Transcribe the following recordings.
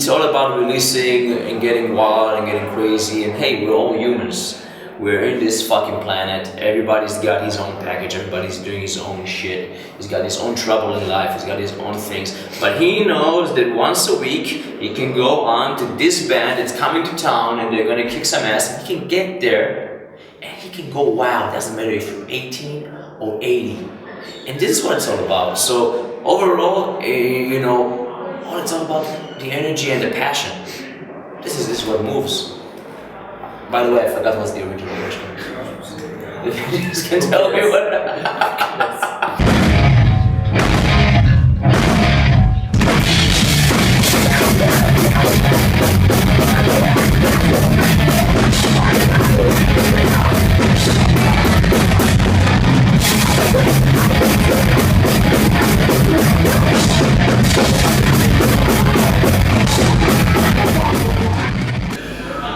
it's all about releasing and getting wild and getting crazy. And hey, we're all humans. We're in this fucking planet. Everybody's got his own package. Everybody's doing his own shit. He's got his own trouble in life. He's got his own things. But he knows that once a week he can go on to this band that's coming to town and they're gonna kick some ass. And he can get there and he can go wild. Doesn't matter if you're 18 or 80. And this is what it's all about. So overall, all it's all about the energy and the passion. This is what moves. By the way, I forgot what's the original question. If you just can tell me what.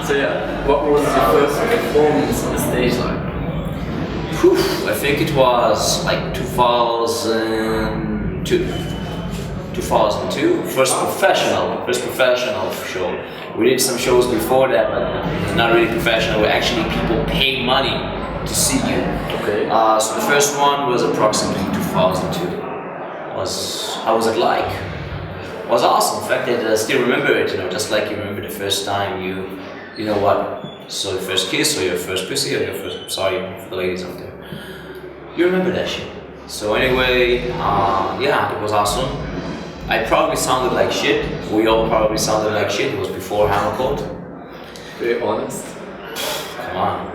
So yeah, what was your first performance on the stage like? I think it was like 2002. 2002, first professional show. We did some shows before that, but not really professional. Where actually people pay money to see you. Okay. So the first one was approximately 2002. How was it like? It was awesome. In fact, I still remember it. Just like you remember the first time you know what? So your first kiss, or your first pussy, or your first. Sorry for the ladies out there. You remember that shit. So anyway, yeah, it was awesome. I probably sounded like shit. We all probably sounded like shit. It was before Hammercult. Very honest. Come on.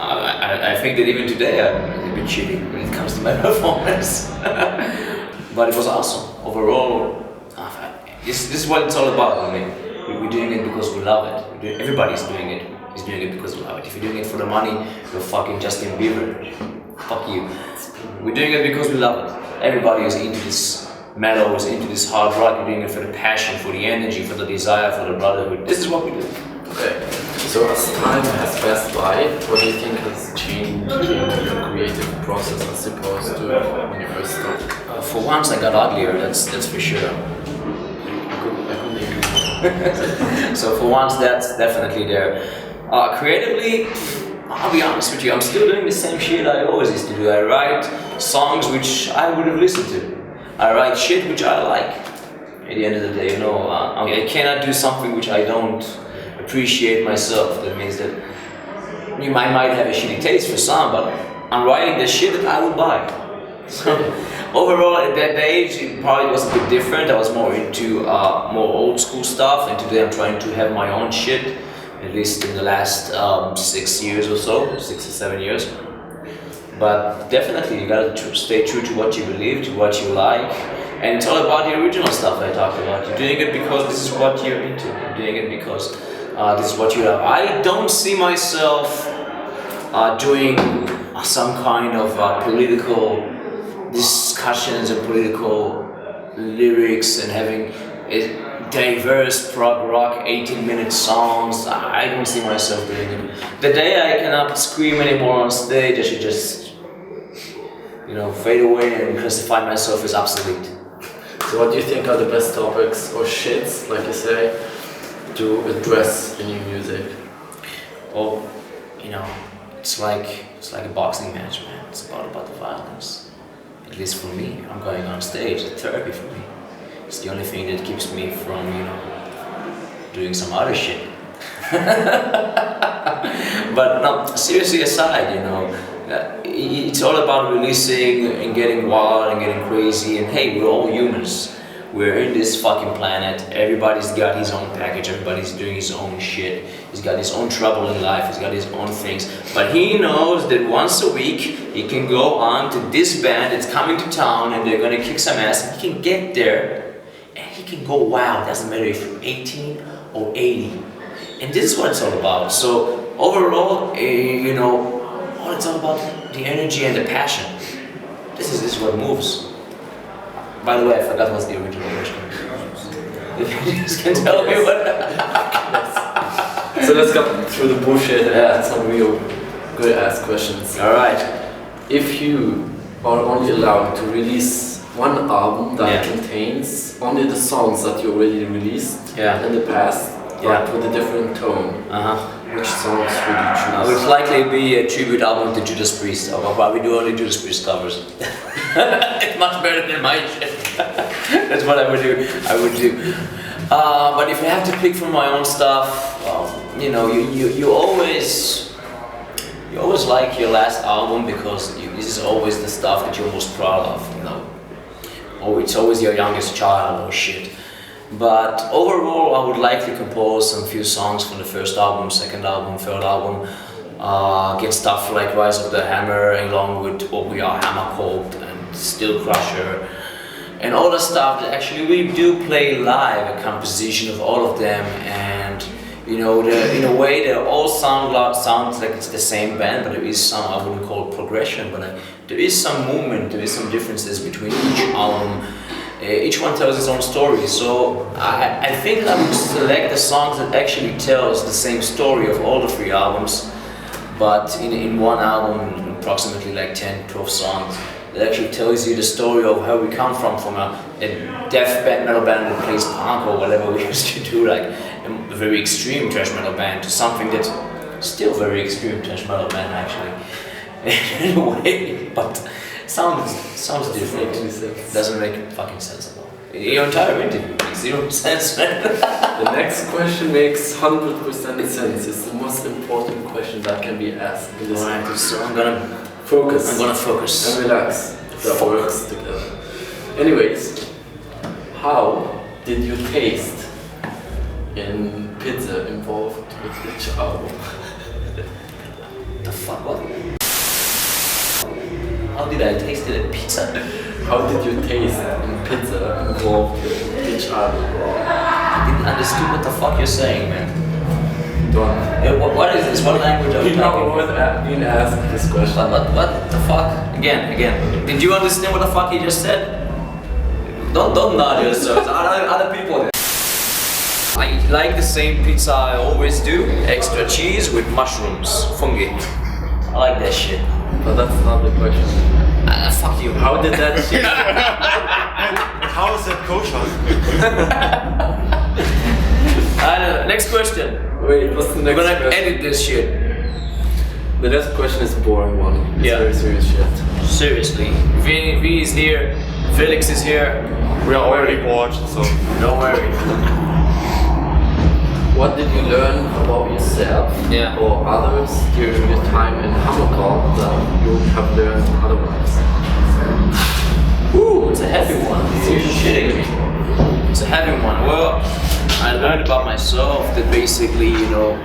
I think that even today I'm a bit shitty when it comes to my performance. But it was awesome. Overall, this is what it's all about. I mean, we're doing it because we love it. Everybody's doing it. He's doing it because we love it. If you're doing it for the money, you're fucking Justin Bieber. Fuck you. We're doing it because we love it. Everybody is into this metal, is into this hard rock. You're doing it for the passion, for the energy, for the desire, for the brotherhood. This is what we do. Okay. So as time has passed by, what do you think has changed in your creative process as opposed to when you first started? For once, I got uglier. That's for sure. I couldn't agree. So for once, that's definitely there. Creatively, I'll be honest with you, I'm still doing the same shit I always used to do. I write songs which I would have listened to. I write shit which I like. At the end of the day, I cannot do something which I don't appreciate myself. That means that you might have a shitty taste for some, but I'm writing the shit that I would buy. So overall, at that age, it probably was a bit different. I was more into more old school stuff, and today I'm trying to have my own shit. At least in the last 6 years or so, 6 or 7 years. But definitely, you gotta stay true to what you believe, to what you like, and it's all about the original stuff I talked about. You're doing it because this is what you're into. You're doing it because this is what you love. I don't see myself doing some kind of political discussions and political lyrics and having diverse prog rock 18-minute songs. I don't see myself doing it. The day I cannot scream anymore on stage, I should just fade away and classify myself as obsolete. So what do you think are the best topics or shits, like you say, to address in your music? Well, it's like a boxing match, man. It's about the violence. At least for me, I'm going on stage. It's therapy for me. It's the only thing that keeps me from, doing some other shit. But no, seriously aside, it's all about releasing and getting wild and getting crazy. And hey, we're all humans. We're in this fucking planet. Everybody's got his own package. Everybody's doing his own shit. He's got his own trouble in life. He's got his own things. But he knows that once a week he can go on to this band that's coming to town and they're gonna kick some ass. And he can get there and he can go wild. Doesn't matter if you're 18 or 80. And this is what it's all about. So overall, all it's all about the energy and the passion. This is what moves. By the way, I forgot what's the original question. If you just can tell me what. So let's go through the bullshit and ask some real good ass questions. Alright. If you are only allowed to release one album that Yeah. contains only the songs that you already released Yeah. in the past, but Yeah. with a different tone. Which songs would you It choose? would likely be a tribute album to Judas Priest. But we do only Judas Priest covers. It's much better than my shit. That's what I would do. But if I have to pick from my own stuff, you know, you always like your last album because this is always the stuff that you're most proud of, you know. Oh, it's always your youngest child or shit. But overall, I would like to compose some few songs from the first album, second album, third album. Get stuff like Rise of the Hammer, along with what we are, Hammercult and Still Crusher, and all the stuff that actually we do play live, a composition of all of them. And you know, in a way, they all sound like it's the same band, but there is some, I wouldn't call it progression, but there is some movement, there is some differences between each album. Each one tells its own story, so I think I would select the songs that actually tells the same story of all the 3 albums, but in one album, approximately like 10, 12 songs, that actually tells you the story of how we come from a death metal band that plays punk or whatever we used to do, like a very extreme thrash metal band, to something that's still very extreme thrash metal band actually, in a way, but sounds different. Doesn't make fucking sense at all. Your entire interview makes 0 sense, man. The next question makes 100% sense. It's the most important question that can be asked in this. Alright, so I'm gonna focus. focus. And relax. If that works together. Anyways, how did you taste in pizza involved with each album? The fuck, what? How did I taste it at pizza? How did you taste in pizza involved with each album? I didn't understand what the fuck you're saying, man. Don't. What is this? What language are we You know talking? what being asked this question. What the fuck? Again. Did you understand what the fuck he just said? Don't nod yourselves. Other people. I like the same pizza I always do. Extra cheese with mushrooms, fungi. I like that shit. But that's not the question. Fuck you. How did that shit? How is that kosher? I don't know. Next question. Wait, what's the We're next gonna question? edit this shit. The next question is a boring one. It's Yeah. very serious shit. Seriously. V is here. Felix is here. We are already bored, so. Don't worry. What did you learn about yourself Yeah. or others during your time in Hammercult that you have learned otherwise? Ooh, it's a heavy one. You're shitting me. It's a heavy one. Well, I learned about myself that basically, you know,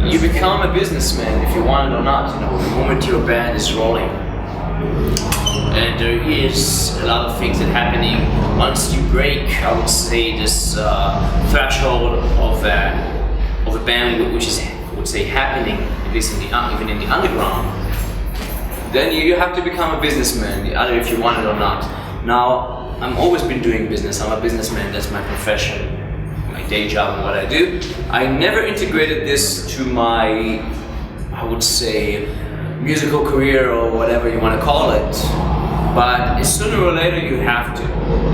you become a businessman if you want it or not. You know, the moment your band is rolling, and there is a lot of things that happening once you break, I would say, this threshold of a band which is, I would say, happening at least even in the underground. Then you have to become a businessman, either if you want it or not. Now, I've always been doing business. I'm a businessman. That's my profession, my day job, and what I do. I never integrated this to my, I would say, musical career or whatever you want to call it. But sooner or later you have to,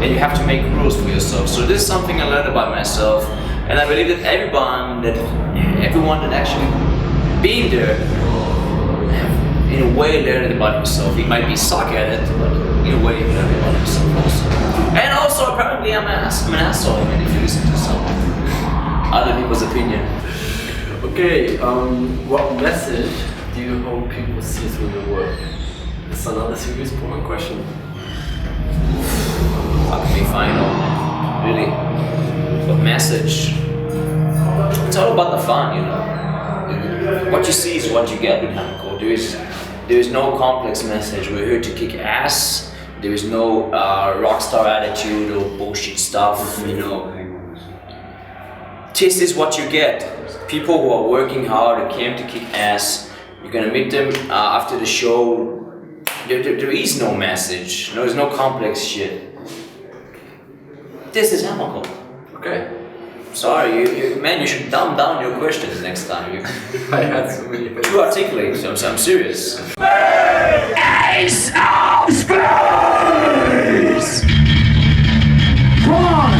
and you have to make rules for yourself. So this is something I learned about myself, and I believe that everyone that actually been there, in a way learned about himself. He might be suck at it, but in a way he learned about himself also. And also apparently I'm an asshole, I mean, if you listen to some other people's opinion. Okay, what message do you hope people see through your work? It's another serious boring question. Fuck me, final. Really. What message? It's all about the fun, you know. What you see is what you get with Hammercult. There is no complex message. We're here to kick ass. There is no rock star attitude or bullshit stuff, you know. This is what you get. People who are working hard, who came to kick ass. You're gonna meet them after the show. There is no message. There is no complex shit. This is Hammercult. Okay. Sorry, man, you should dumb down your questions next time. I had so many things. Too articulate, so I'm serious. Ace of Spades! Come on!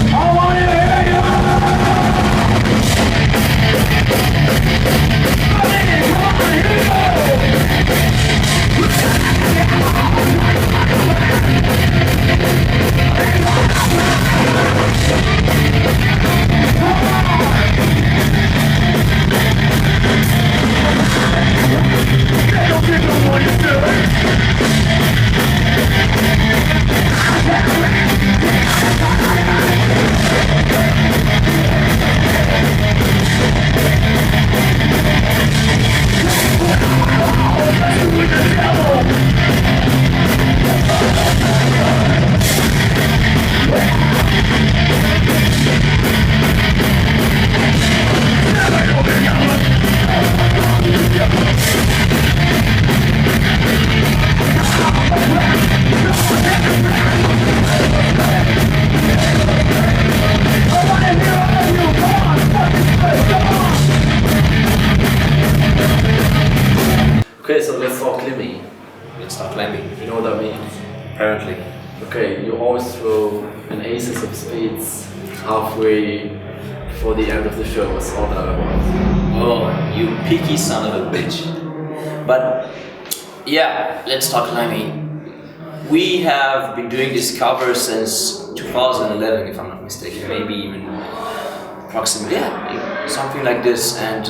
I want to hear you! Come on, here we go! They don't give a what you're doing! With the devil! Okay, so let's talk Lemmy. Let's talk Lemmy. You know what that means? Apparently. Okay, you always throw an aces of spades halfway before the end of the show. What's all that about? Oh, you picky son of a bitch. But yeah, let's talk Lemmy. We have been doing this cover since 2011, if I'm not mistaken, maybe even approximately, yeah, something like this. And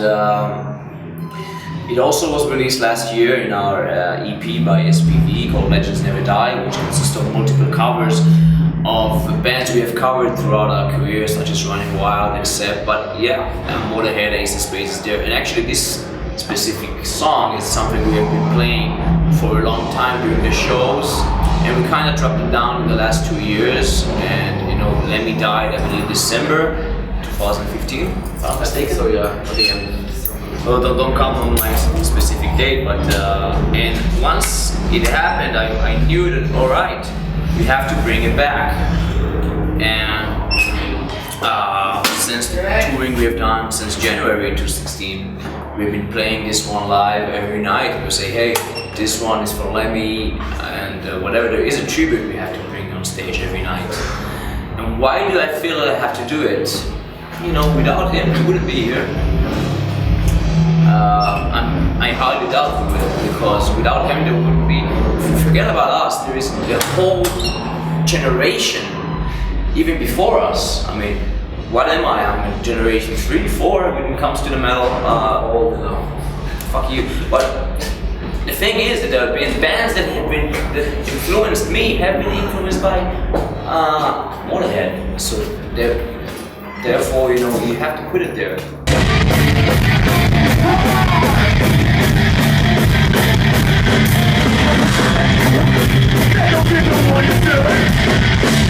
it also was released last year in our EP by SPV called Legends Never Die, which consists of multiple covers of bands we have covered throughout our career, such as Running Wild and Seb. But yeah, Motorhead, Ace of Spades is there. And actually this specific song is something we have been playing for a long time during the shows. And we kind of dropped it down in the last 2 years. And you know, Lemmy died, I believe, December 2015, if I'm not mistaken. So yeah, I think I'm Well, don't come on my specific date, but and once it happened, I knew that all right, we have to bring it back. And since the touring we have done since January 2016, we've been playing this one live every night. We say, hey, this one is for Lemmy, and whatever there is a tribute, we have to bring on stage every night. And why do I feel I have to do it? You know, without him, we wouldn't be here. I highly doubt we will, because without him there wouldn't be, forget about us, there is the whole generation, even before us. I mean, what am I? I'm in generation 3, 4 when it comes to the metal. old enough. Fuck you. But the thing is that there have been bands that have been, that influenced me, have been influenced by Motorhead. So therefore, you know, you have to put it there. They don't give a what you're doing!